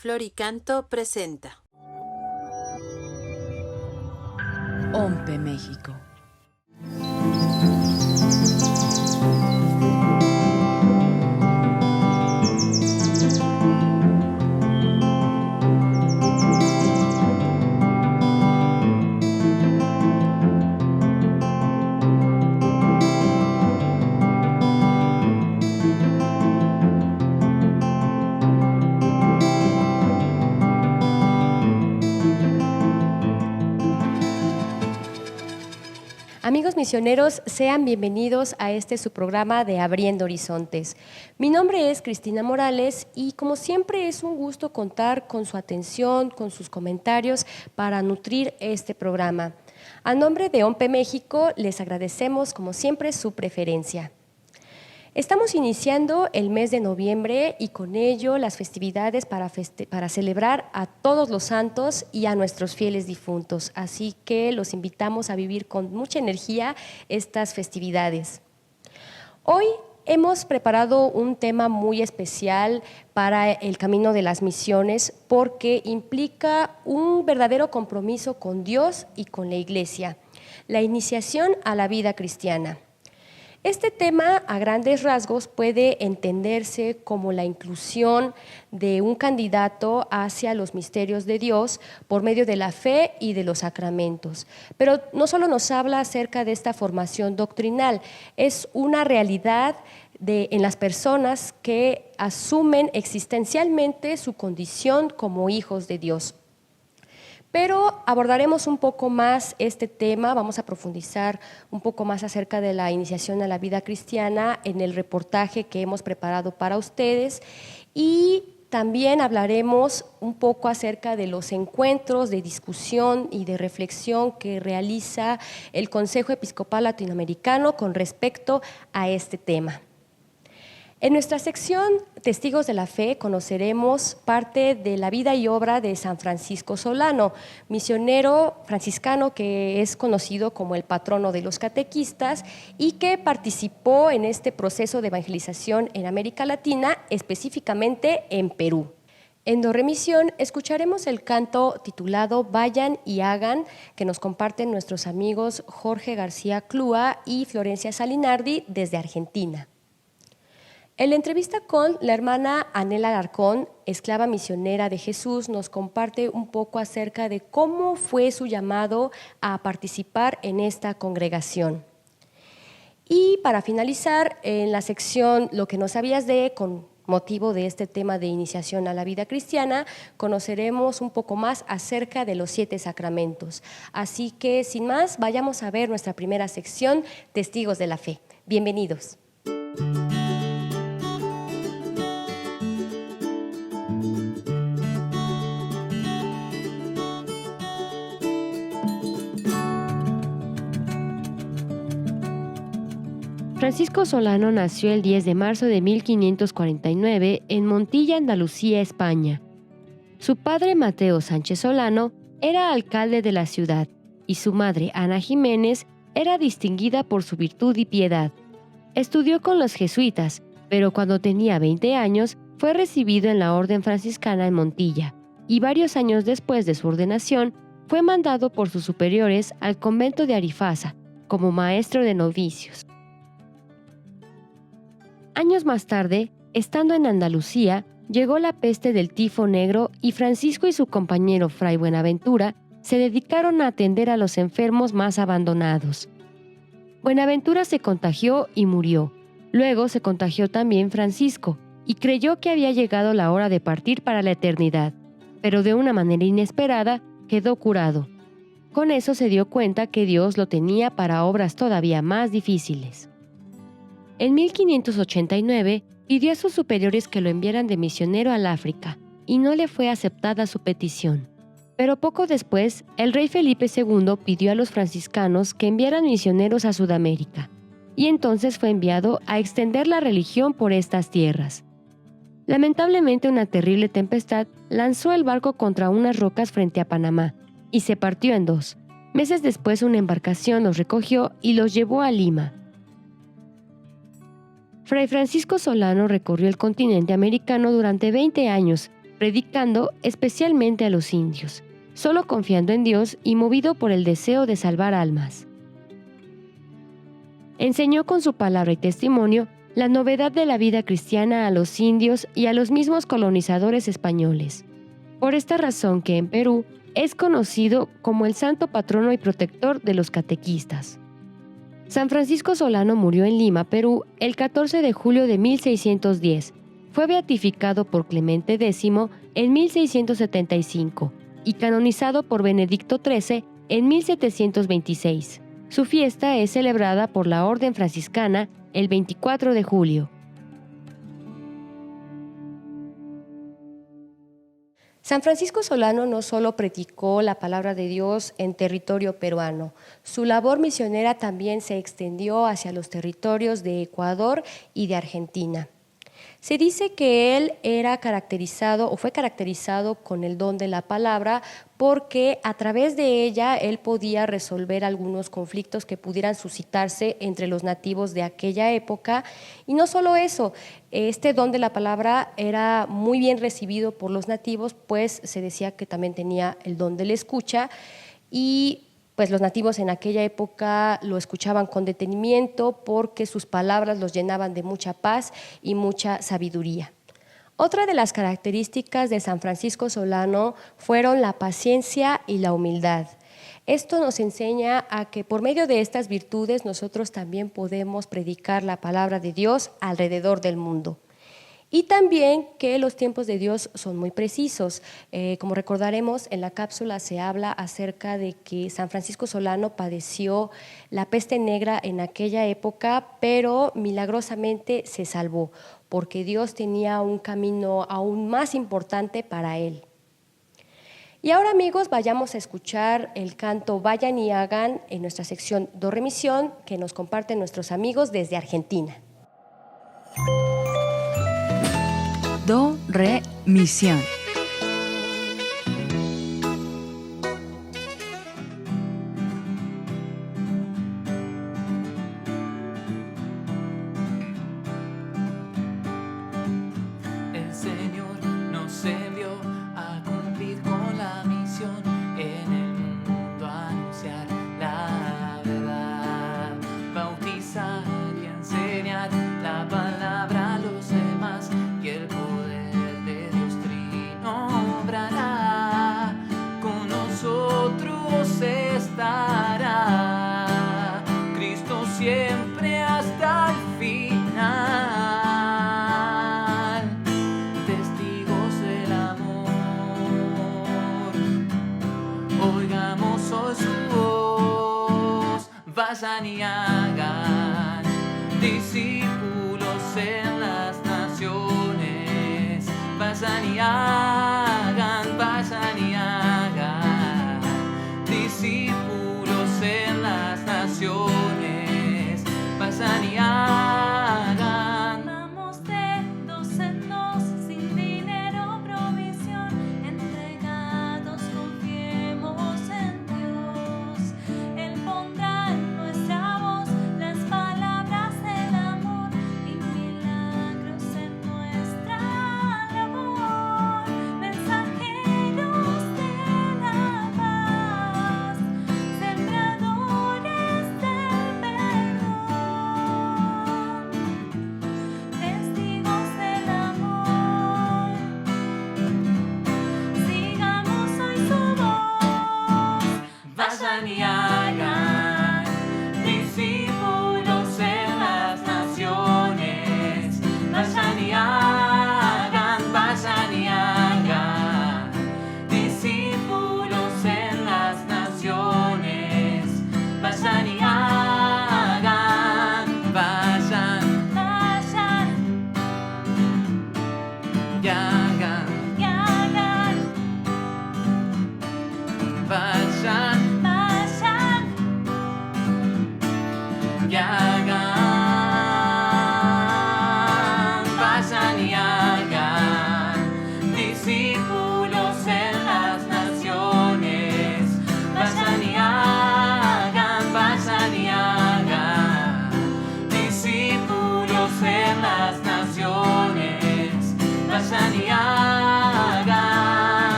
Floricanto presenta OMPE México. Amigos misioneros, sean bienvenidos a su programa de Abriendo Horizontes. Mi nombre es Cristina Morales y como siempre es un gusto contar con su atención, con sus comentarios para nutrir este programa. A nombre de OMPE México les agradecemos como siempre su preferencia. Estamos iniciando el mes de noviembre y con ello las festividades para celebrar a todos los santos y a nuestros fieles difuntos. Así que los invitamos a vivir con mucha energía estas festividades. Hoy hemos preparado un tema muy especial para el camino de las misiones porque implica un verdadero compromiso con Dios y con la Iglesia, la iniciación a la vida cristiana. Este tema, a grandes rasgos, puede entenderse como la inclusión de un candidato hacia los misterios de Dios por medio de la fe y de los sacramentos. Pero no solo nos habla acerca de esta formación doctrinal, es una realidad en las personas que asumen existencialmente su condición como hijos de Dios. Pero abordaremos un poco más este tema, vamos a profundizar un poco más acerca de la iniciación a la vida cristiana en el reportaje que hemos preparado para ustedes y también hablaremos un poco acerca de los encuentros de discusión y de reflexión que realiza el Consejo Episcopal Latinoamericano con respecto a este tema. En nuestra sección Testigos de la Fe conoceremos parte de la vida y obra de San Francisco Solano, misionero franciscano que es conocido como el patrono de los catequistas y que participó en este proceso de evangelización en América Latina, específicamente en Perú. En Do Re Misión escucharemos el canto titulado Vayan y Hagan, que nos comparten nuestros amigos Jorge García Clúa y Florencia Salinardi desde Argentina. En la entrevista con la hermana Anela Alarcón, esclava misionera de Jesús, nos comparte un poco acerca de cómo fue su llamado a participar en esta congregación. Y para finalizar, en la sección Lo que no sabías con motivo de este tema de iniciación a la vida cristiana, conoceremos un poco más acerca de los 7 sacramentos. Así que, sin más, vayamos a ver nuestra primera sección, Testigos de la Fe. Bienvenidos. Francisco Solano nació el 10 de marzo de 1549 en Montilla, Andalucía, España. Su padre, Mateo Sánchez Solano, era alcalde de la ciudad y su madre, Ana Jiménez, era distinguida por su virtud y piedad. Estudió con los jesuitas, pero cuando tenía 20 años fue recibido en la orden franciscana en Montilla y varios años después de su ordenación fue mandado por sus superiores al convento de Arifaza como maestro de novicios. Años más tarde, estando en Andalucía, llegó la peste del tifo negro y Francisco y su compañero Fray Buenaventura se dedicaron a atender a los enfermos más abandonados. Buenaventura se contagió y murió. Luego se contagió también Francisco y creyó que había llegado la hora de partir para la eternidad, pero de una manera inesperada quedó curado. Con eso se dio cuenta que Dios lo tenía para obras todavía más difíciles. En 1589 pidió a sus superiores que lo enviaran de misionero al África y no le fue aceptada su petición. Pero poco después, el rey Felipe II pidió a los franciscanos que enviaran misioneros a Sudamérica y entonces fue enviado a extender la religión por estas tierras. Lamentablemente, una terrible tempestad lanzó el barco contra unas rocas frente a Panamá y se partió en 2. Meses después, una embarcación los recogió y los llevó a Lima. Fray Francisco Solano recorrió el continente americano durante 20 años predicando especialmente a los indios, solo confiando en Dios y movido por el deseo de salvar almas. Enseñó con su palabra y testimonio la novedad de la vida cristiana a los indios y a los mismos colonizadores españoles. Por esta razón que en Perú es conocido como el santo patrono y protector de los catequistas. San Francisco Solano murió en Lima, Perú, el 14 de julio de 1610. Fue beatificado por Clemente X en 1675 y canonizado por Benedicto XIII en 1726. Su fiesta es celebrada por la Orden Franciscana el 24 de julio. San Francisco Solano no solo predicó la palabra de Dios en territorio peruano, su labor misionera también se extendió hacia los territorios de Ecuador y de Argentina. Se dice que él era caracterizado o fue caracterizado con el don de la palabra porque a través de ella él podía resolver algunos conflictos que pudieran suscitarse entre los nativos de aquella época. Y no solo eso, este don de la palabra era muy bien recibido por los nativos, pues se decía que también tenía el don de la escucha y pues los nativos en aquella época lo escuchaban con detenimiento porque sus palabras los llenaban de mucha paz y mucha sabiduría. Otra de las características de San Francisco Solano fueron la paciencia y la humildad. Esto nos enseña a que por medio de estas virtudes nosotros también podemos predicar la palabra de Dios alrededor del mundo. Y también que los tiempos de Dios son muy precisos. Como recordaremos, en la cápsula se habla acerca de que San Francisco Solano padeció la peste negra en aquella época, pero milagrosamente se salvó, porque Dios tenía un camino aún más importante para él. Y ahora, amigos, vayamos a escuchar el canto Vayan y Hagan en nuestra sección Do Re Mi Sión, que nos comparten nuestros amigos desde Argentina. Do, re, mi, sión. El Señor nos envió a cumplir con la misión en el mundo, a anunciar la verdad, bautizar y enseñar la palabra a los demás, y el poder de Dios trino obrará, con nosotros estará Cristo siempre hasta el final, testigos del amor. Oigamos hoy su voz, vayan y hagan discípulos en las naciones. Vayan y hagan discípulos en las naciones. Vayan y hagan. Vamos de dos en dos, sin dinero, provisión, entregados, confiemos en Dios. Él pondrá en nuestra voz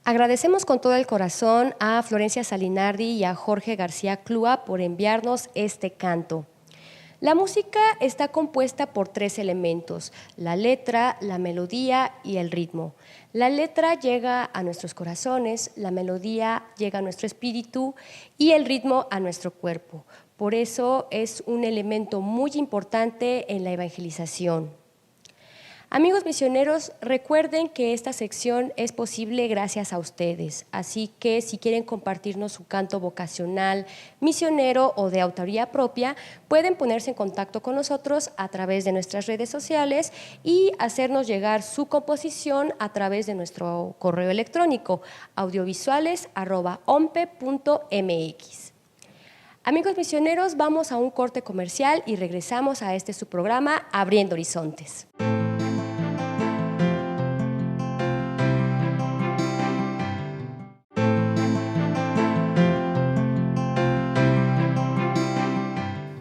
Agradecemos con todo el corazón a Florencia Salinardi y a Jorge García Clúa por enviarnos este canto. La música está compuesta por 3 elementos: la letra, la melodía y el ritmo. La letra llega a nuestros corazones, la melodía llega a nuestro espíritu y el ritmo a nuestro cuerpo. Por eso es un elemento muy importante en la evangelización. Amigos misioneros, recuerden que esta sección es posible gracias a ustedes, así que si quieren compartirnos su canto vocacional, misionero o de autoría propia, pueden ponerse en contacto con nosotros a través de nuestras redes sociales y hacernos llegar su composición a través de nuestro correo electrónico audiovisuales@ompe.mx. Amigos misioneros, vamos a un corte comercial y regresamos a su programa Abriendo Horizontes.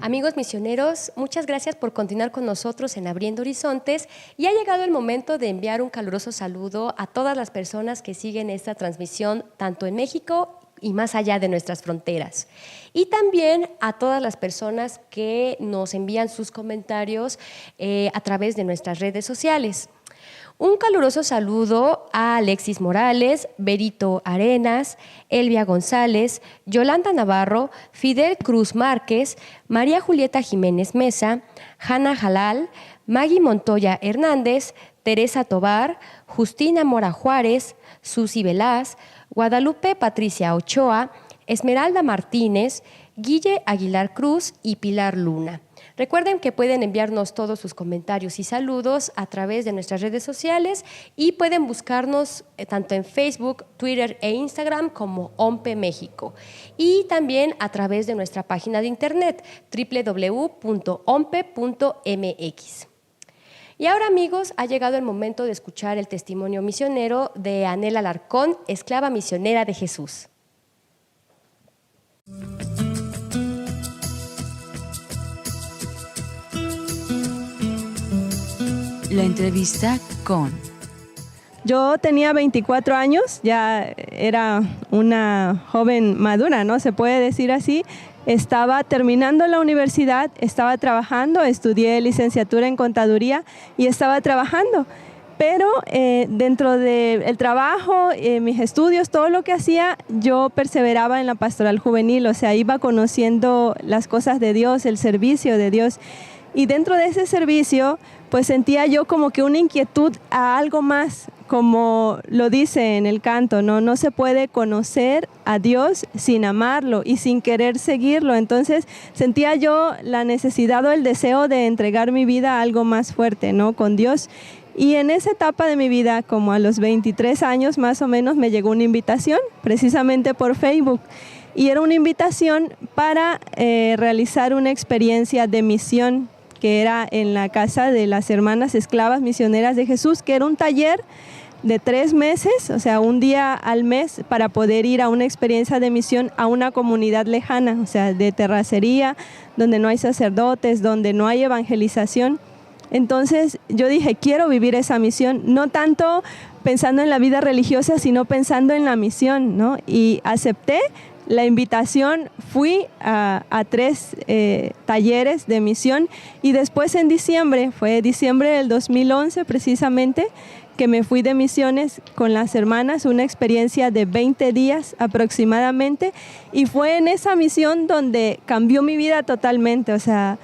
Amigos misioneros, muchas gracias por continuar con nosotros en Abriendo Horizontes y ha llegado el momento de enviar un caluroso saludo a todas las personas que siguen esta transmisión tanto en México y más allá de nuestras fronteras. Y también a todas las personas que nos envían sus comentarios a través de nuestras redes sociales. Un caluroso saludo a Alexis Morales, Berito Arenas, Elvia González, Yolanda Navarro, Fidel Cruz Márquez, María Julieta Jiménez Mesa, Hanna Jalal, Maggie Montoya Hernández, Teresa Tobar, Justina Mora Juárez, Susi Velaz, Guadalupe Patricia Ochoa, Esmeralda Martínez, Guille Aguilar Cruz y Pilar Luna. Recuerden que pueden enviarnos todos sus comentarios y saludos a través de nuestras redes sociales y pueden buscarnos tanto en Facebook, Twitter e Instagram como OMPE México y también a través de nuestra página de internet www.ompe.mx. Y ahora, amigos, ha llegado el momento de escuchar el testimonio misionero de Anel Alarcón, esclava misionera de Jesús. La entrevista con... Yo tenía 24 años, ya era una joven madura, ¿no? Se puede decir así. Estaba terminando la universidad, estaba trabajando, estudié licenciatura en contaduría y estaba trabajando. Pero dentro del trabajo, mis estudios, todo lo que hacía, yo perseveraba en la pastoral juvenil, o sea, iba conociendo las cosas de Dios, el servicio de Dios. Y dentro de ese servicio, pues sentía yo como que una inquietud a algo más, como lo dice en el canto, ¿no? No se puede conocer a Dios sin amarlo y sin querer seguirlo. Entonces sentía yo la necesidad o el deseo de entregar mi vida a algo más fuerte, ¿no? Con Dios. Y en esa etapa de mi vida, como a los 23 años más o menos, me llegó una invitación, precisamente por Facebook. Y era una invitación para realizar una experiencia de misión que era en la casa de las hermanas esclavas misioneras de Jesús, que era un taller de 3 meses, o sea, un día al mes para poder ir a una experiencia de misión a una comunidad lejana, o sea, de terracería, donde no hay sacerdotes, donde no hay evangelización. Entonces yo dije, quiero vivir esa misión, no tanto pensando en la vida religiosa, sino pensando en la misión, ¿no? Y acepté la invitación, fui a 3 talleres de misión y después en diciembre, fue diciembre del 2011 precisamente, que me fui de misiones con las hermanas, una experiencia de 20 días aproximadamente, y fue en esa misión donde cambió mi vida totalmente. O sea,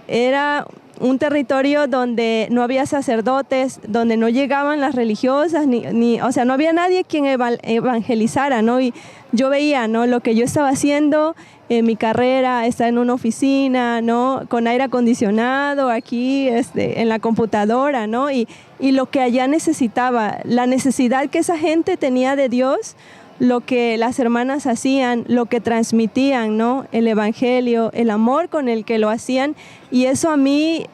era un territorio donde no había sacerdotes, donde no llegaban las religiosas, o sea, no había nadie quien evangelizara, ¿no? Y yo veía, ¿no?, lo que yo estaba haciendo en mi carrera, estar en una oficina, ¿no?, con aire acondicionado aquí, en la computadora, ¿no? Y lo que allá necesitaba, la necesidad que esa gente tenía de Dios, lo que las hermanas hacían, lo que transmitían, ¿no?, el evangelio, el amor con el que lo hacían, y eso a mí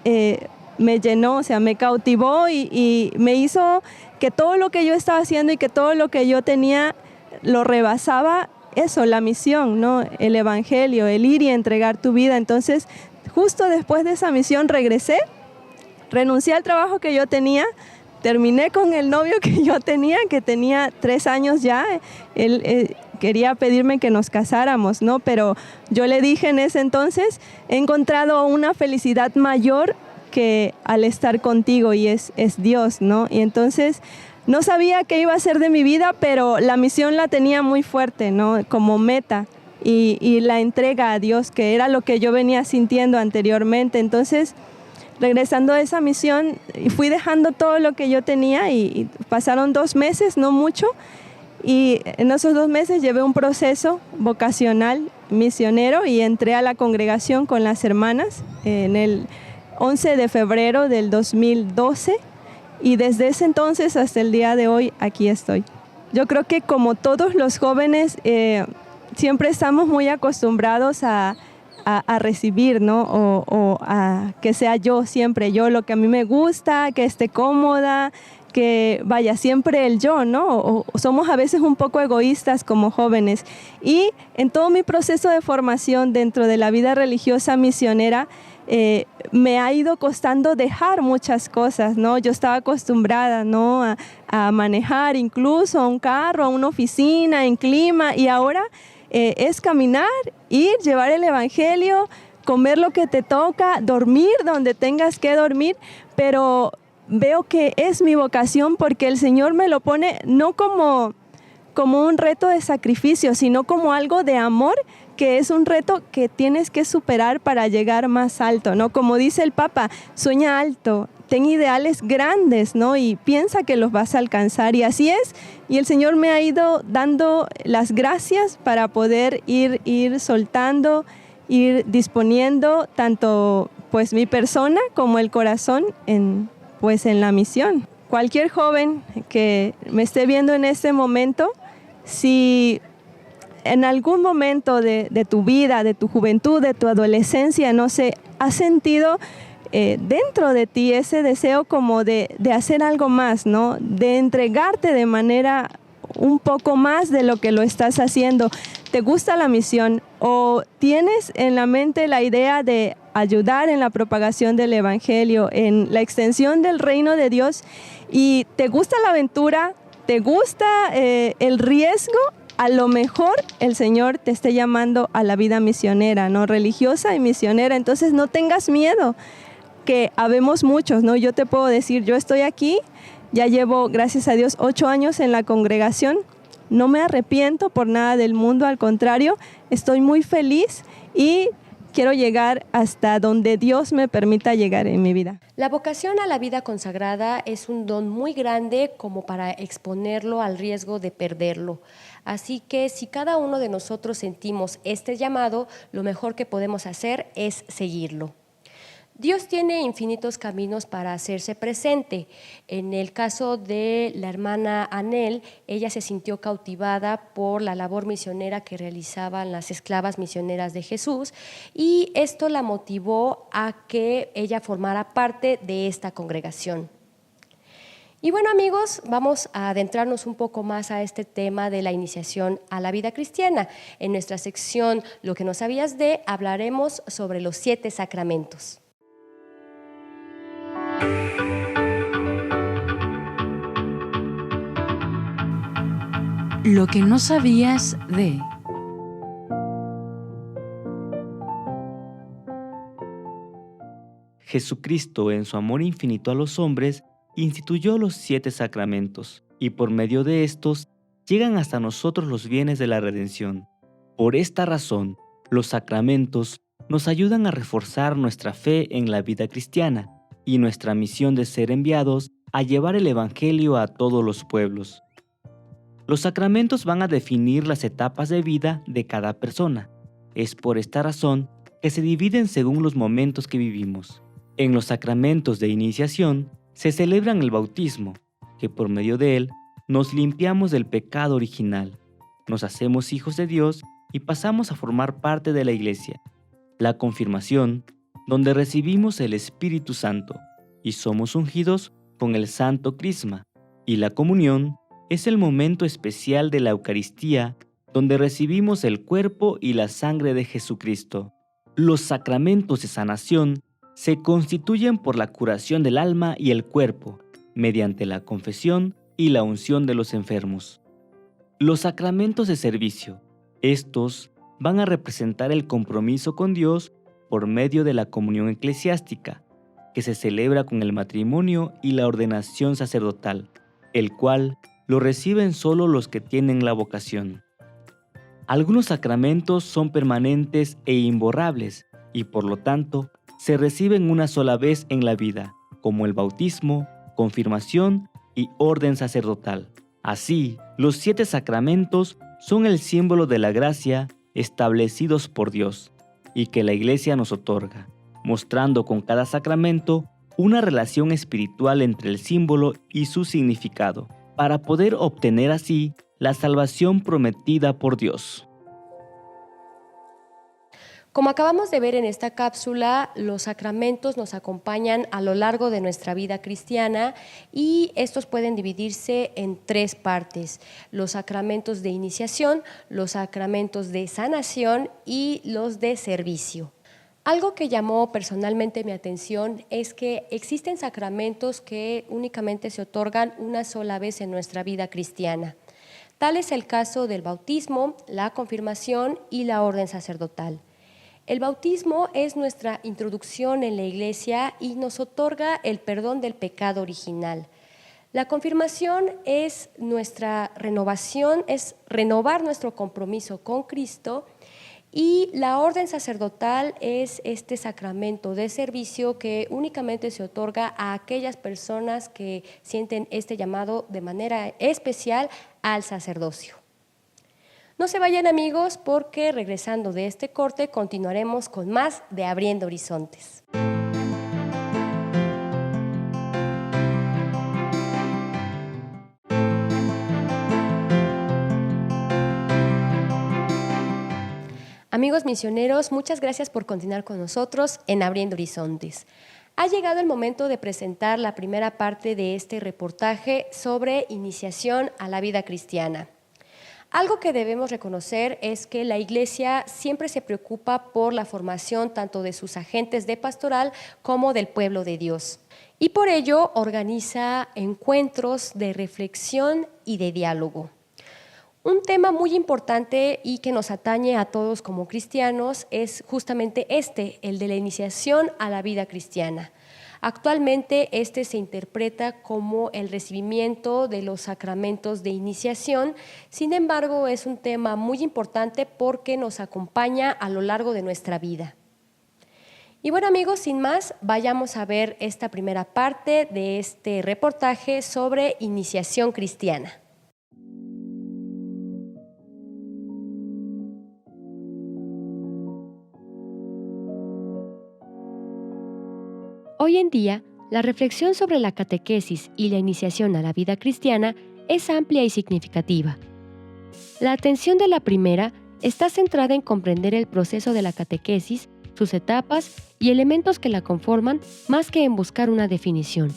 me llenó, o sea, me cautivó y me hizo que todo lo que yo estaba haciendo y que todo lo que yo tenía lo rebasaba eso, la misión, ¿no?, el evangelio, el ir y entregar tu vida. Entonces, justo después de esa misión regresé, renuncié al trabajo que yo tenía, terminé con el novio que yo tenía, que tenía 3 años ya. Él quería pedirme que nos casáramos, ¿no? Pero yo le dije en ese entonces, he encontrado una felicidad mayor que al estar contigo, y es Dios, ¿no? Y entonces no sabía qué iba a ser de mi vida, pero la misión la tenía muy fuerte, ¿no? Como meta, y la entrega a Dios, que era lo que yo venía sintiendo anteriormente. Entonces, regresando a esa misión, fui dejando todo lo que yo tenía, y pasaron 2 meses, no mucho, y en esos 2 meses llevé un proceso vocacional misionero y entré a la congregación con las hermanas en el 11 de febrero del 2012, y desde ese entonces hasta el día de hoy aquí estoy. Yo creo que como todos los jóvenes, siempre estamos muy acostumbrados a recibir, ¿no? O a que sea yo, siempre yo, lo que a mí me gusta, que esté cómoda, que vaya siempre el yo, ¿no? O somos a veces un poco egoístas como jóvenes. Y en todo mi proceso de formación dentro de la vida religiosa misionera, me ha ido costando dejar muchas cosas, ¿no? Yo estaba acostumbrada, ¿no? a manejar incluso a un carro, a una oficina, en clima, y ahora es caminar, ir, llevar el evangelio, comer lo que te toca, dormir donde tengas que dormir, pero veo que es mi vocación porque el Señor me lo pone no como un reto de sacrificio, sino como algo de amor, que es un reto que tienes que superar para llegar más alto, ¿no? Como dice el Papa, sueña alto, ten ideales grandes, ¿no? Y piensa que los vas a alcanzar, y así es. Y el Señor me ha ido dando las gracias para poder ir soltando, ir disponiendo tanto pues mi persona como el corazón en la misión. Cualquier joven que me esté viendo en este momento, si en algún momento de tu vida, de tu juventud, de tu adolescencia, no sé, has sentido dentro de ti ese deseo como de hacer algo más, ¿no? De entregarte de manera un poco más de lo que lo estás haciendo. ¿Te gusta la misión o tienes en la mente la idea de ayudar en la propagación del evangelio, en la extensión del reino de Dios, y te gusta la aventura, te gusta el riesgo? A lo mejor el Señor te esté llamando a la vida misionera, ¿no? Religiosa y misionera. Entonces no tengas miedo, que habemos muchos, ¿no? Yo te puedo decir, yo estoy aquí, ya llevo, gracias a Dios, 8 años en la congregación. No me arrepiento por nada del mundo, al contrario, estoy muy feliz y quiero llegar hasta donde Dios me permita llegar en mi vida. La vocación a la vida consagrada es un don muy grande como para exponerlo al riesgo de perderlo. Así que si cada uno de nosotros sentimos este llamado, lo mejor que podemos hacer es seguirlo. Dios tiene infinitos caminos para hacerse presente. En el caso de la hermana Anel, ella se sintió cautivada por la labor misionera que realizaban las esclavas misioneras de Jesús, y esto la motivó a que ella formara parte de esta congregación. Y bueno, amigos, vamos a adentrarnos un poco más a este tema de la iniciación a la vida cristiana. En nuestra sección Lo que no sabías de, hablaremos sobre los 7 sacramentos. Lo que no sabías de... Jesucristo, en su amor infinito a los hombres, instituyó los 7 sacramentos, y por medio de estos llegan hasta nosotros los bienes de la redención. Por esta razón, los sacramentos nos ayudan a reforzar nuestra fe en la vida cristiana y nuestra misión de ser enviados a llevar el evangelio a todos los pueblos. Los sacramentos van a definir las etapas de vida de cada persona. Es por esta razón que se dividen según los momentos que vivimos. En los sacramentos de iniciación se celebran el bautismo, que por medio de él nos limpiamos del pecado original, nos hacemos hijos de Dios y pasamos a formar parte de la Iglesia. La confirmación, donde recibimos el Espíritu Santo y somos ungidos con el Santo Crisma, y la comunión es el momento especial de la Eucaristía, donde recibimos el cuerpo y la sangre de Jesucristo. Los sacramentos de sanación se constituyen por la curación del alma y el cuerpo, mediante la confesión y la unción de los enfermos. Los sacramentos de servicio. Estos van a representar el compromiso con Dios por medio de la comunión eclesiástica, que se celebra con el matrimonio y la ordenación sacerdotal, el cual lo reciben solo los que tienen la vocación. Algunos sacramentos son permanentes e imborrables y por lo tanto se reciben una sola vez en la vida, como el bautismo, confirmación y orden sacerdotal. Así, los 7 sacramentos son el símbolo de la gracia establecidos por Dios y que la Iglesia nos otorga, mostrando con cada sacramento una relación espiritual entre el símbolo y su significado, para poder obtener así la salvación prometida por Dios. Como acabamos de ver en esta cápsula, los sacramentos nos acompañan a lo largo de nuestra vida cristiana y estos pueden dividirse en 3 partes: los sacramentos de iniciación, los sacramentos de sanación y los de servicio. Algo que llamó personalmente mi atención es que existen sacramentos que únicamente se otorgan una sola vez en nuestra vida cristiana. Tal es el caso del bautismo, la confirmación y la orden sacerdotal. El bautismo es nuestra introducción en la Iglesia y nos otorga el perdón del pecado original. La confirmación es nuestra renovación, es renovar nuestro compromiso con Cristo, y la orden sacerdotal es este sacramento de servicio que únicamente se otorga a aquellas personas que sienten este llamado de manera especial al sacerdocio. No se vayan, amigos, porque regresando de este corte continuaremos con más de Abriendo Horizontes. Amigos misioneros, muchas gracias por continuar con nosotros en Abriendo Horizontes. Ha llegado el momento de presentar la primera parte de este reportaje sobre iniciación a la vida cristiana. Algo que debemos reconocer es que la Iglesia siempre se preocupa por la formación tanto de sus agentes de pastoral como del pueblo de Dios. Y por ello organiza encuentros de reflexión y de diálogo. Un tema muy importante y que nos atañe a todos como cristianos es justamente el de la iniciación a la vida cristiana. Actualmente se interpreta como el recibimiento de los sacramentos de iniciación, sin embargo es un tema muy importante porque nos acompaña a lo largo de nuestra vida. Y bueno, amigos, sin más, vayamos a ver esta primera parte de este reportaje sobre iniciación cristiana. Hoy en día, la reflexión sobre la catequesis y la iniciación a la vida cristiana es amplia y significativa. La atención de la primera está centrada en comprender el proceso de la catequesis, sus etapas y elementos que la conforman, más que en buscar una definición.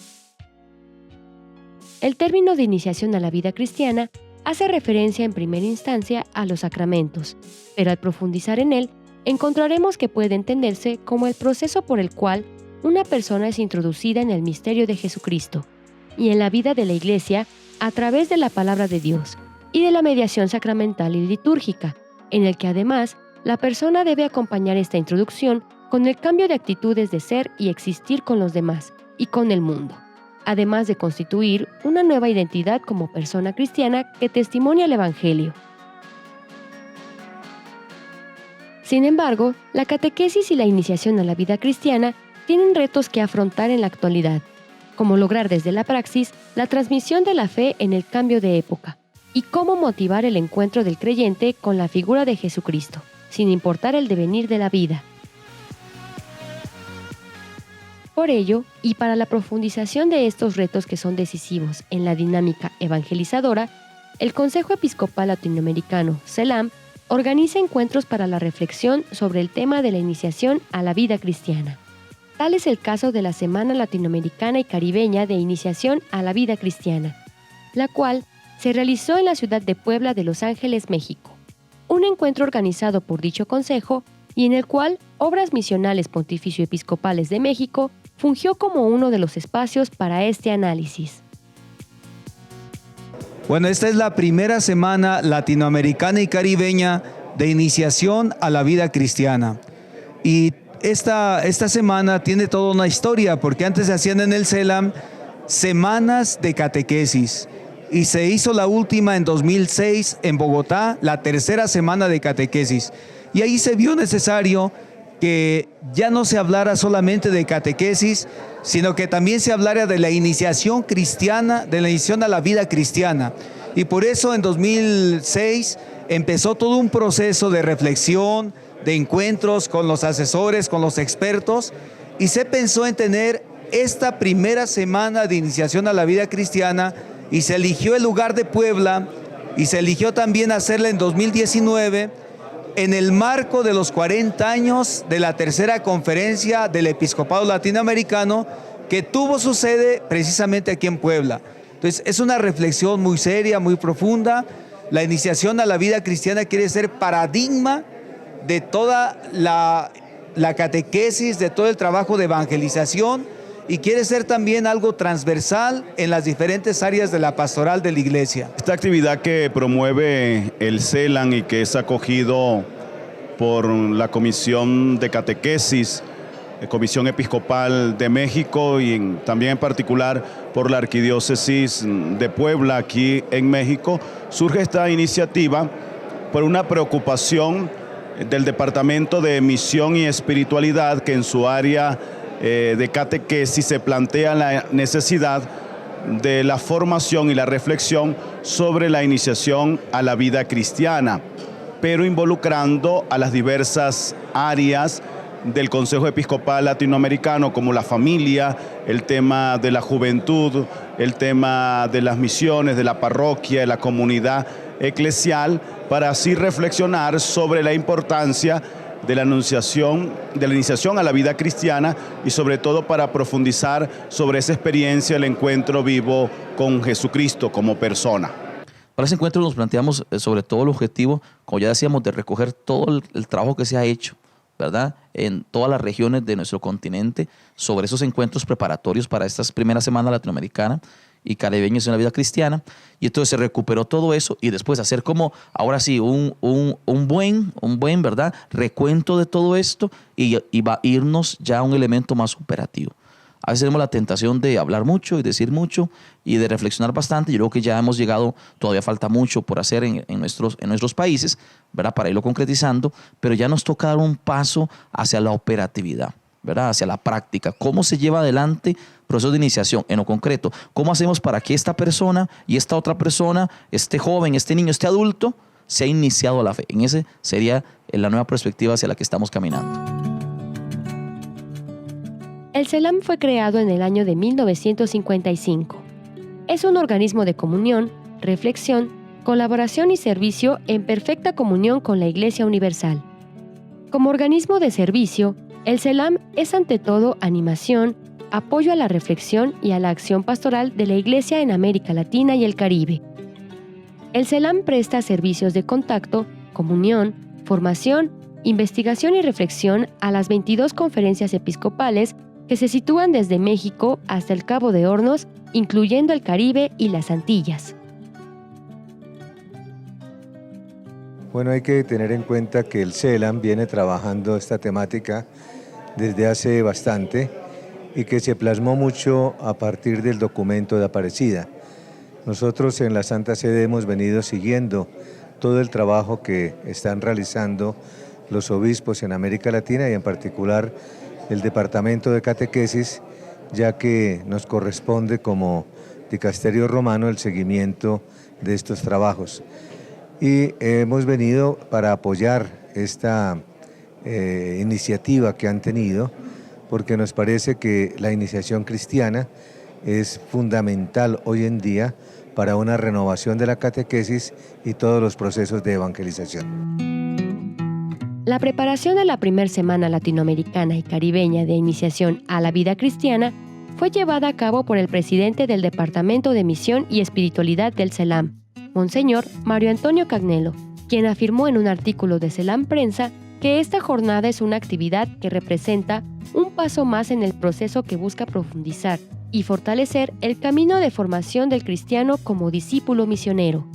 El término de iniciación a la vida cristiana hace referencia en primera instancia a los sacramentos, pero al profundizar en él, encontraremos que puede entenderse como el proceso por el cual una persona es introducida en el misterio de Jesucristo y en la vida de la Iglesia a través de la palabra de Dios y de la mediación sacramental y litúrgica, en el que además la persona debe acompañar esta introducción con el cambio de actitudes de ser y existir con los demás y con el mundo, además de constituir una nueva identidad como persona cristiana que testimonia el Evangelio. Sin embargo, la catequesis y la iniciación a la vida cristiana tienen retos que afrontar en la actualidad, como lograr desde la praxis la transmisión de la fe en el cambio de época y cómo motivar el encuentro del creyente con la figura de Jesucristo, sin importar el devenir de la vida. Por ello, y para la profundización de estos retos que son decisivos en la dinámica evangelizadora, el Consejo Episcopal Latinoamericano, CELAM, organiza encuentros para la reflexión sobre el tema de la iniciación a la vida cristiana. Tal es el caso de la Semana Latinoamericana y Caribeña de Iniciación a la Vida Cristiana, la cual se realizó en la ciudad de Puebla de Los Ángeles, México. Un encuentro organizado por dicho consejo y en el cual Obras Misionales Pontificio Episcopales de México fungió como uno de los espacios para este análisis. Bueno, esta es la primera semana latinoamericana y caribeña de iniciación a la vida cristiana. Y esta semana tiene toda una historia, porque antes se hacían en el CELAM semanas de catequesis. Y se hizo la última en 2006 en Bogotá, la tercera semana de catequesis. Y ahí se vio necesario que ya no se hablara solamente de catequesis, sino que también se hablara de la iniciación cristiana, de la iniciación a la vida cristiana. Y por eso en 2006 empezó todo un proceso de reflexión, de encuentros con los asesores, con los expertos, y se pensó en tener esta primera semana de iniciación a la vida cristiana, y se eligió el lugar de Puebla, y se eligió también hacerla en 2019, en el marco de los 40 años de la tercera conferencia del Episcopado Latinoamericano, que tuvo su sede precisamente aquí en Puebla. Entonces, es una reflexión muy seria, muy profunda. La iniciación a la vida cristiana quiere ser paradigma de toda la catequesis, de todo el trabajo de evangelización, y quiere ser también algo transversal en las diferentes áreas de la pastoral de la Iglesia. Esta actividad que promueve el CELAM y que es acogido por la Comisión de Catequesis, Comisión Episcopal de México, y también en particular por la Arquidiócesis de Puebla aquí en México, surge esta iniciativa por una preocupación del Departamento de Misión y Espiritualidad, que en su área de catequesis se plantea la necesidad de la formación y la reflexión sobre la iniciación a la vida cristiana, pero involucrando a las diversas áreas del Consejo Episcopal Latinoamericano, como la familia, el tema de la juventud, el tema de las misiones, de la parroquia, de la comunidad eclesial, para así reflexionar sobre la importancia de la iniciación a la vida cristiana, y sobre todo para profundizar sobre esa experiencia, el encuentro vivo con Jesucristo como persona. Para ese encuentro nos planteamos sobre todo el objetivo, como ya decíamos, de recoger todo el trabajo que se ha hecho, ¿verdad?, en todas las regiones de nuestro continente, sobre esos encuentros preparatorios para estas primeras semanas latinoamericanas y caribeños en la vida cristiana. Y entonces se recuperó todo eso, y después hacer como, ahora sí, un buen, ¿verdad?, recuento de todo esto, y va a irnos ya a un elemento más operativo. A veces tenemos la tentación de hablar mucho y decir mucho y de reflexionar bastante. Yo creo que ya hemos llegado, todavía falta mucho por hacer en nuestros países, ¿verdad?, para irlo concretizando, pero ya nos toca dar un paso hacia la operatividad, ¿verdad?, hacia la práctica. ¿Cómo se lleva adelante proceso de iniciación en lo concreto? ¿Cómo hacemos para que esta persona y esta otra persona, este joven, este niño, este adulto, sea iniciado a la fe? En ese sería la nueva perspectiva hacia la que estamos caminando. El CELAM fue creado en el año de 1955. Es un organismo de comunión, reflexión, colaboración y servicio en perfecta comunión con la Iglesia Universal. Como organismo de servicio, el CELAM es ante todo animación, apoyo a la reflexión y a la acción pastoral de la Iglesia en América Latina y el Caribe. El CELAM presta servicios de contacto, comunión, formación, investigación y reflexión a las 22 conferencias episcopales que se sitúan desde México hasta el Cabo de Hornos, incluyendo el Caribe y las Antillas. Bueno, hay que tener en cuenta que el CELAM viene trabajando esta temática desde hace bastante, y que se plasmó mucho a partir del documento de Aparecida. Nosotros en la Santa Sede hemos venido siguiendo todo el trabajo que están realizando los obispos en América Latina, y en particular el Departamento de Catequesis, ya que nos corresponde como dicasterio romano el seguimiento de estos trabajos. Y hemos venido para apoyar esta iniciativa que han tenido, porque nos parece que la iniciación cristiana es fundamental hoy en día para una renovación de la catequesis y todos los procesos de evangelización. La preparación de la primera semana latinoamericana y caribeña de iniciación a la vida cristiana fue llevada a cabo por el presidente del Departamento de Misión y Espiritualidad del CELAM, Monseñor Mario Antonio Cagnelo, quien afirmó en un artículo de CELAM Prensa que esta jornada es una actividad que representa un paso más en el proceso que busca profundizar y fortalecer el camino de formación del cristiano como discípulo misionero.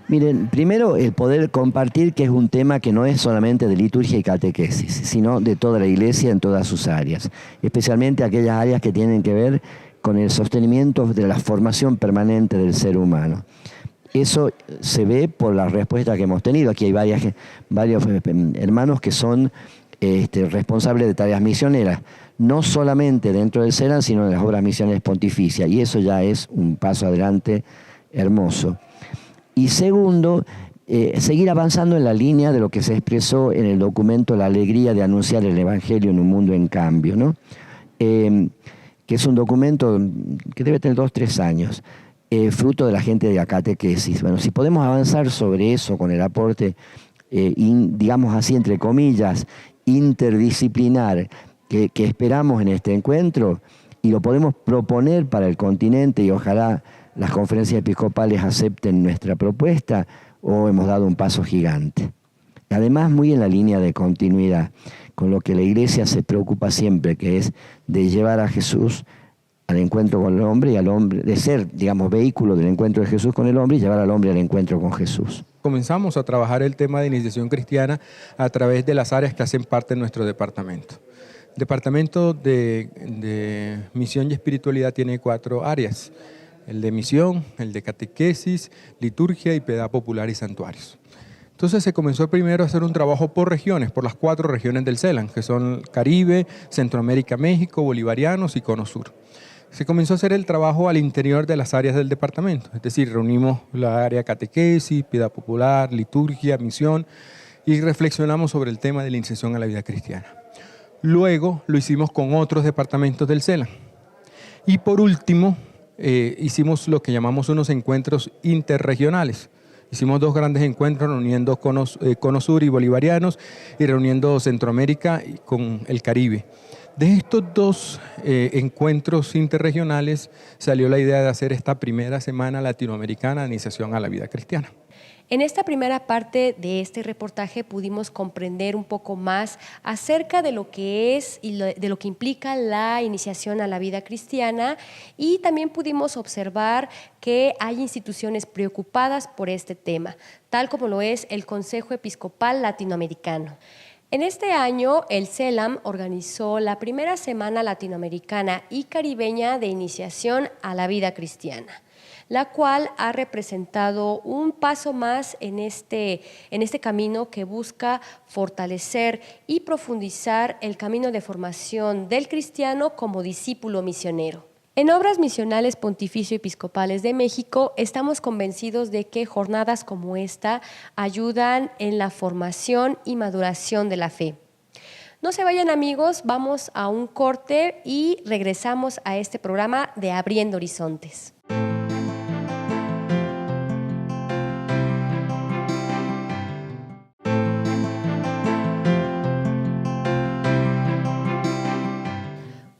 Miren, primero el poder compartir que es un tema que no es solamente de liturgia y catequesis, sino de toda la Iglesia en todas sus áreas, especialmente aquellas áreas que tienen que ver con el sostenimiento de la formación permanente del ser humano. Eso se ve por la respuesta que hemos tenido. Aquí hay varios hermanos que son responsables de tareas misioneras, no solamente dentro del CELAM, sino en las obras misioneras pontificias, y eso ya es un paso adelante hermoso. Y segundo, seguir avanzando en la línea de lo que se expresó en el documento La alegría de anunciar el Evangelio en un mundo en cambio, ¿no? Que es un documento que debe tener 2-3 años, fruto de la gente de la catequesis. Bueno, si podemos avanzar sobre eso con el aporte, digamos así, entre comillas, interdisciplinar que esperamos en este encuentro, y lo podemos proponer para el continente, y ojalá las conferencias episcopales acepten nuestra propuesta, o hemos dado un paso gigante. Además, muy en la línea de continuidad con lo que la Iglesia se preocupa siempre, que es de llevar a Jesús al encuentro con el hombre, y al hombre, de ser, digamos, vehículo del encuentro de Jesús con el hombre, y llevar al hombre al encuentro con Jesús. Comenzamos a trabajar el tema de iniciación cristiana a través de las áreas que hacen parte de nuestro departamento. El departamento de misión y espiritualidad tiene 4 áreas: el de misión, el de catequesis, liturgia y piedad popular y santuarios. Entonces se comenzó primero a hacer un trabajo por regiones, por las 4 regiones del CELAM, que son Caribe, Centroamérica, México, Bolivarianos y Cono Sur. Se comenzó a hacer el trabajo al interior de las áreas del departamento, es decir, reunimos la área catequesis, piedad popular, liturgia, misión, y reflexionamos sobre el tema de la iniciación a la vida cristiana. Luego lo hicimos con otros departamentos del CELAM. Y por último, hicimos lo que llamamos unos encuentros interregionales. Hicimos 2 grandes encuentros reuniendo Cono Sur y Bolivarianos, y reuniendo Centroamérica con el Caribe. De estos 2 encuentros interregionales salió la idea de hacer esta primera semana latinoamericana de iniciación a la vida cristiana. En esta primera parte de este reportaje pudimos comprender un poco más acerca de lo que es y de lo que implica la iniciación a la vida cristiana, y también pudimos observar que hay instituciones preocupadas por este tema, tal como lo es el Consejo Episcopal Latinoamericano. En este año, el CELAM organizó la primera semana latinoamericana y caribeña de iniciación a la vida cristiana, la cual ha representado un paso más en este camino que busca fortalecer y profundizar el camino de formación del cristiano como discípulo misionero. En Obras Misionales Pontificio Episcopales de México estamos convencidos de que jornadas como esta ayudan en la formación y maduración de la fe. No se vayan, amigos, vamos a un corte y regresamos a este programa de Abriendo Horizontes.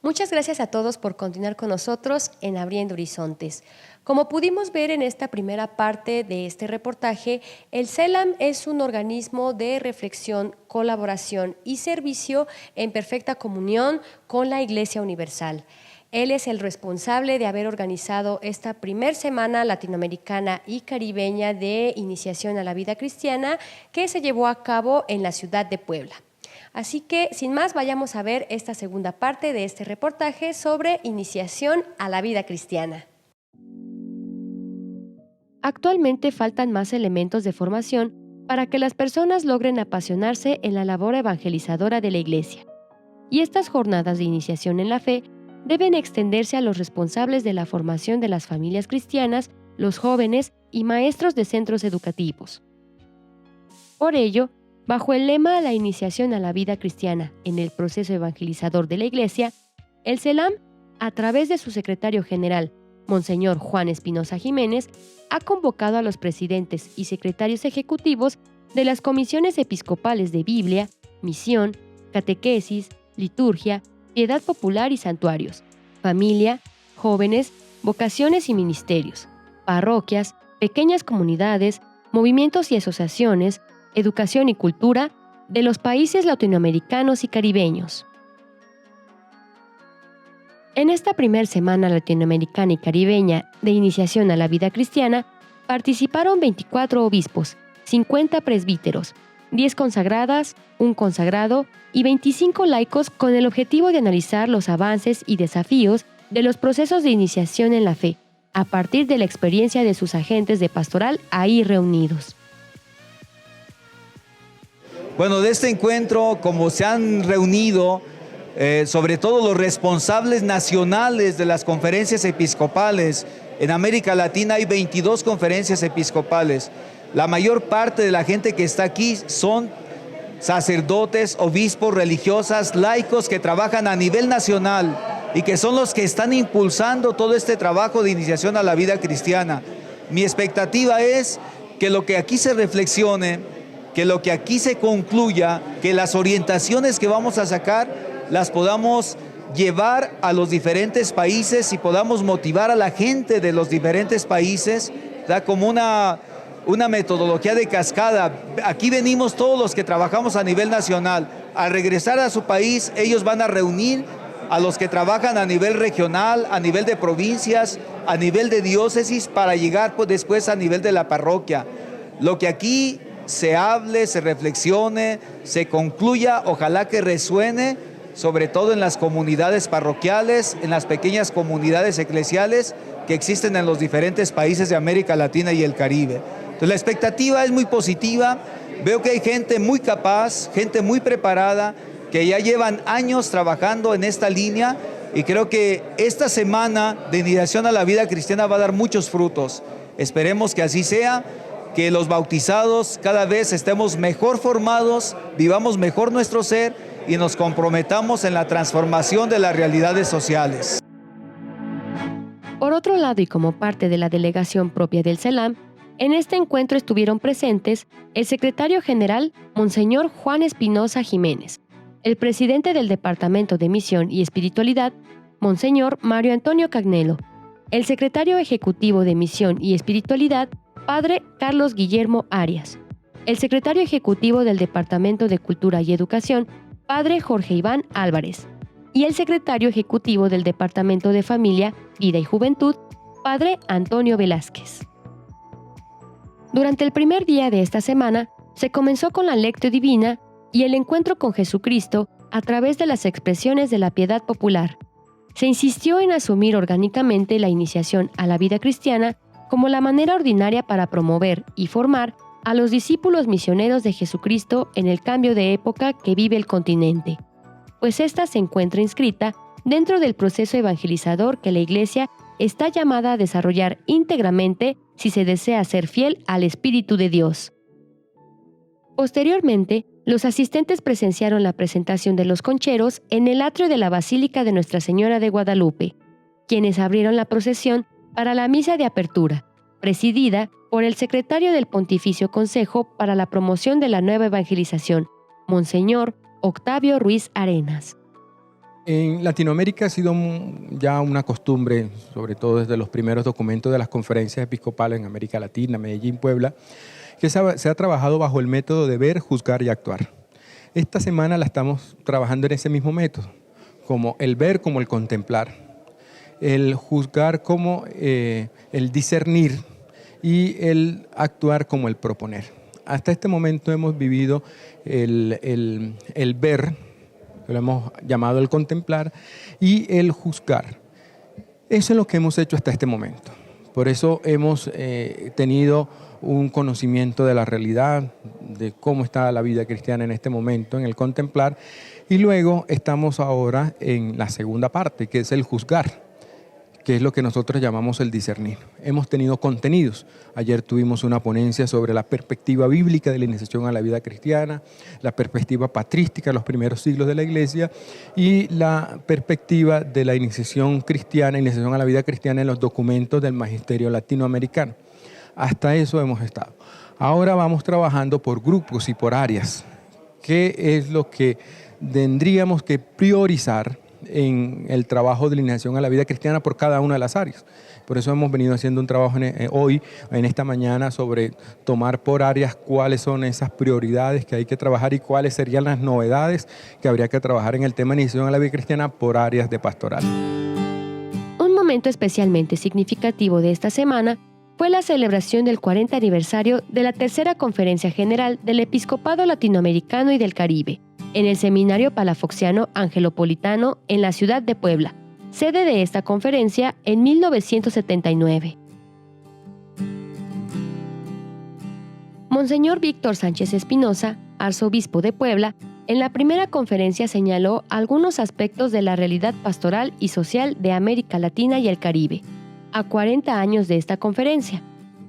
Muchas gracias a todos por continuar con nosotros en Abriendo Horizontes. Como pudimos ver en esta primera parte de este reportaje, el CELAM es un organismo de reflexión, colaboración y servicio en perfecta comunión con la Iglesia Universal. Él es el responsable de haber organizado esta primer semana latinoamericana y caribeña de iniciación a la vida cristiana, que se llevó a cabo en la ciudad de Puebla. Así que, sin más, vayamos a ver esta segunda parte de este reportaje sobre iniciación a la vida cristiana. Actualmente faltan más elementos de formación para que las personas logren apasionarse en la labor evangelizadora de la Iglesia. Y estas jornadas de iniciación en la fe deben extenderse a los responsables de la formación de las familias cristianas, los jóvenes y maestros de centros educativos. Por ello, bajo el lema La iniciación a la vida cristiana en el proceso evangelizador de la Iglesia, el CELAM, a través de su secretario general, Monseñor Juan Espinosa Jiménez, ha convocado a los presidentes y secretarios ejecutivos de las comisiones episcopales de Biblia, Misión, Catequesis, Liturgia, Piedad Popular y Santuarios, Familia, Jóvenes, Vocaciones y Ministerios, parroquias, pequeñas comunidades, movimientos y asociaciones, educación y cultura de los países latinoamericanos y caribeños. En esta primera semana latinoamericana y caribeña de iniciación a la vida cristiana, participaron 24 obispos, 50 presbíteros, 10 consagradas, un consagrado y 25 laicos con el objetivo de analizar los avances y desafíos de los procesos de iniciación en la fe, a partir de la experiencia de sus agentes de pastoral ahí reunidos. Bueno, de este encuentro, como se han reunido, sobre todo los responsables nacionales de las conferencias episcopales, en América Latina hay 22 conferencias episcopales. La mayor parte de la gente que está aquí son sacerdotes, obispos, religiosas, laicos que trabajan a nivel nacional y que son los que están impulsando todo este trabajo de iniciación a la vida cristiana. Mi expectativa es que lo que aquí se reflexione, que lo que aquí se concluya, que las orientaciones que vamos a sacar las podamos llevar a los diferentes países y podamos motivar a la gente de los diferentes países, ¿verdad? Como una metodología de cascada. Aquí venimos todos los que trabajamos a nivel nacional. Al regresar a su país, ellos van a reunir a los que trabajan a nivel regional, a nivel de provincias, a nivel de diócesis, para llegar después a nivel de la parroquia. Lo que aquí se hable, se reflexione, se concluya, ojalá que resuene, sobre todo en las comunidades parroquiales, en las pequeñas comunidades eclesiales que existen en los diferentes países de América Latina y el Caribe. Entonces la expectativa es muy positiva, veo que hay gente muy capaz, gente muy preparada, que ya llevan años trabajando en esta línea y creo que esta semana de iniciación a la vida cristiana va a dar muchos frutos. Esperemos que así sea, que los bautizados cada vez estemos mejor formados, vivamos mejor nuestro ser y nos comprometamos en la transformación de las realidades sociales. Por otro lado, y como parte de la delegación propia del CELAM, en este encuentro estuvieron presentes el secretario general, Monseñor Juan Espinosa Jiménez, el presidente del Departamento de Misión y Espiritualidad, Monseñor Mario Antonio Cagnelo, el secretario ejecutivo de Misión y Espiritualidad, Padre Carlos Guillermo Arias, el secretario ejecutivo del Departamento de Cultura y Educación, Padre Jorge Iván Álvarez, y el secretario ejecutivo del Departamento de Familia, Vida y Juventud, Padre Antonio Velázquez. Durante el primer día de esta semana, se comenzó con la Lectio Divina y el encuentro con Jesucristo a través de las expresiones de la piedad popular. Se insistió en asumir orgánicamente la iniciación a la vida cristiana como la manera ordinaria para promover y formar a los discípulos misioneros de Jesucristo en el cambio de época que vive el continente, pues ésta se encuentra inscrita dentro del proceso evangelizador que la Iglesia está llamada a desarrollar íntegramente si se desea ser fiel al Espíritu de Dios. Posteriormente, los asistentes presenciaron la presentación de los concheros en el atrio de la Basílica de Nuestra Señora de Guadalupe, quienes abrieron la procesión para la misa de apertura, presidida por el secretario del Pontificio Consejo para la Promoción de la Nueva Evangelización, Monseñor Octavio Ruiz Arenas. En Latinoamérica ha sido ya una costumbre, sobre todo desde los primeros documentos de las conferencias episcopales en América Latina, Medellín, Puebla, que se ha trabajado bajo el método de ver, juzgar y actuar. Esta semana la estamos trabajando en ese mismo método, como el ver como el contemplar, el juzgar como el discernir y el actuar como el proponer. Hasta este momento hemos vivido el ver, lo hemos llamado el contemplar, y el juzgar. Eso es lo que hemos hecho hasta este momento. Por eso hemos tenido un conocimiento de la realidad, de cómo está la vida cristiana en este momento, en el contemplar, y luego estamos ahora en la segunda parte, que es el juzgar, que es lo que nosotros llamamos el discernir. Hemos tenido contenidos. Ayer tuvimos una ponencia sobre la perspectiva bíblica de la iniciación a la vida cristiana, la perspectiva patrística de los primeros siglos de la Iglesia y la perspectiva de la iniciación cristiana, iniciación a la vida cristiana en los documentos del magisterio latinoamericano. Hasta eso hemos estado. Ahora vamos trabajando por grupos y por áreas. ¿Qué es lo que tendríamos que priorizar en el trabajo de alineación a la vida cristiana por cada una de las áreas. Por eso hemos venido haciendo un trabajo hoy, en esta mañana, sobre tomar por áreas cuáles son esas prioridades que hay que trabajar y cuáles serían las novedades que habría que trabajar en el tema de iniciación a la vida cristiana por áreas de pastoral. Un momento especialmente significativo de esta semana fue la celebración del 40 aniversario de la Tercera Conferencia General del Episcopado Latinoamericano y del Caribe, en el Seminario Palafoxiano Angelopolitano en la ciudad de Puebla, sede de esta conferencia en 1979. Monseñor Víctor Sánchez Espinosa, arzobispo de Puebla, en la primera conferencia señaló algunos aspectos de la realidad pastoral y social de América Latina y el Caribe, a 40 años de esta conferencia,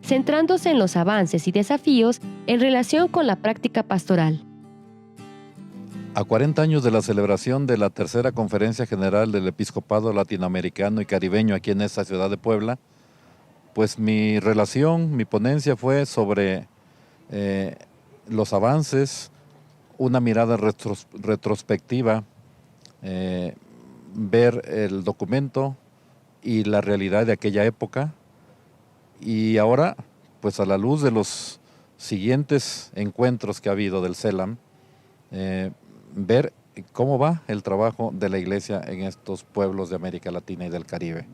centrándose en los avances y desafíos en relación con la práctica pastoral. A 40 años de la celebración de la Tercera Conferencia General del Episcopado Latinoamericano y Caribeño aquí en esta ciudad de Puebla, pues mi ponencia fue sobre los avances, una mirada retrospectiva, ver el documento y la realidad de aquella época, y ahora, pues a la luz de los siguientes encuentros que ha habido del CELAM, ver cómo va el trabajo de la Iglesia en estos pueblos de América Latina y del Caribe.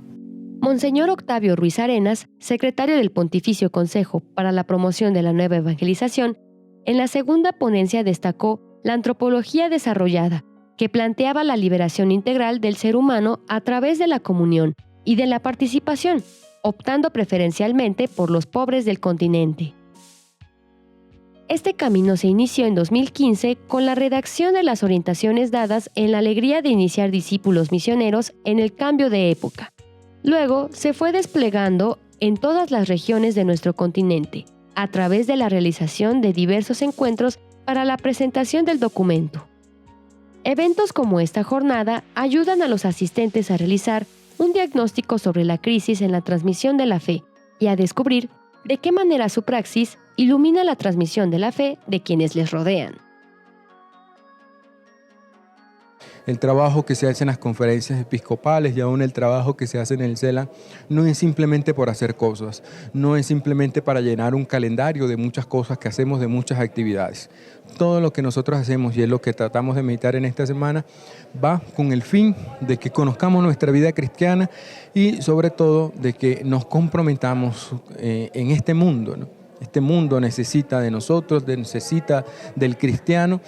Monseñor Octavio Ruiz Arenas, secretario del Pontificio Consejo para la Promoción de la Nueva Evangelización, en la segunda ponencia destacó la antropología desarrollada, que planteaba la liberación integral del ser humano a través de la comunión y de la participación, optando preferencialmente por los pobres del continente. Este camino se inició en 2015 con la redacción de las orientaciones dadas en la alegría de iniciar discípulos misioneros en el cambio de época. Luego se fue desplegando en todas las regiones de nuestro continente, a través de la realización de diversos encuentros para la presentación del documento. Eventos como esta jornada ayudan a los asistentes a realizar un diagnóstico sobre la crisis en la transmisión de la fe y a descubrir de qué manera su praxis ilumina la transmisión de la fe de quienes les rodean. El trabajo que se hace en las conferencias episcopales y aún el trabajo que se hace en el CELAM no es simplemente por hacer cosas, no es simplemente para llenar un calendario de muchas cosas que hacemos, de muchas actividades. Todo lo que nosotros hacemos, y es lo que tratamos de meditar en esta semana, va con el fin de que conozcamos nuestra vida cristiana y sobre todo de que nos comprometamos en este mundo, ¿no? Este mundo necesita de nosotros, necesita del cristiano,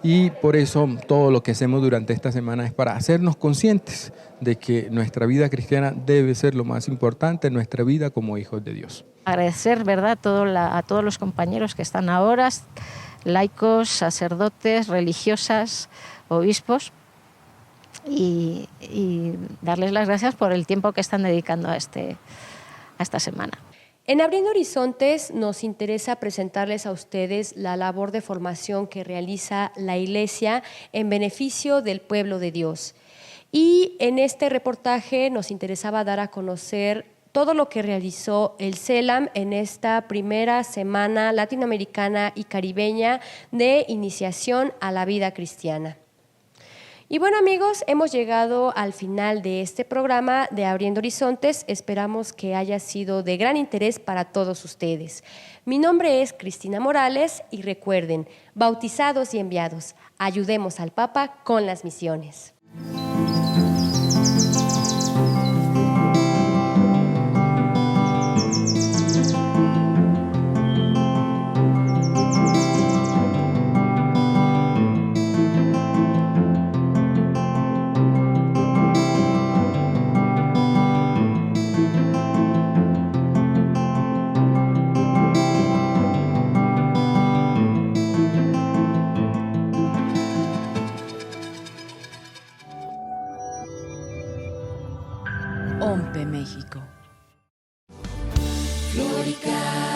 y por eso todo lo que hacemos durante esta semana es para hacernos conscientes de que nuestra vida cristiana debe ser lo más importante, nuestra vida como hijos de Dios. Agradecer, ¿verdad?, a todos los compañeros que están ahora, laicos, sacerdotes, religiosas, obispos, y darles las gracias por el tiempo que están dedicando a esta semana. En Abriendo Horizontes nos interesa presentarles a ustedes la labor de formación que realiza la Iglesia en beneficio del pueblo de Dios. Y en este reportaje nos interesaba dar a conocer todo lo que realizó el CELAM en esta primera semana latinoamericana y caribeña de iniciación a la vida cristiana. Y bueno, amigos, hemos llegado al final de este programa de Abriendo Horizontes. Esperamos que haya sido de gran interés para todos ustedes. Mi nombre es Cristina Morales y recuerden, bautizados y enviados, ayudemos al Papa con las misiones. OMPE México. Florica.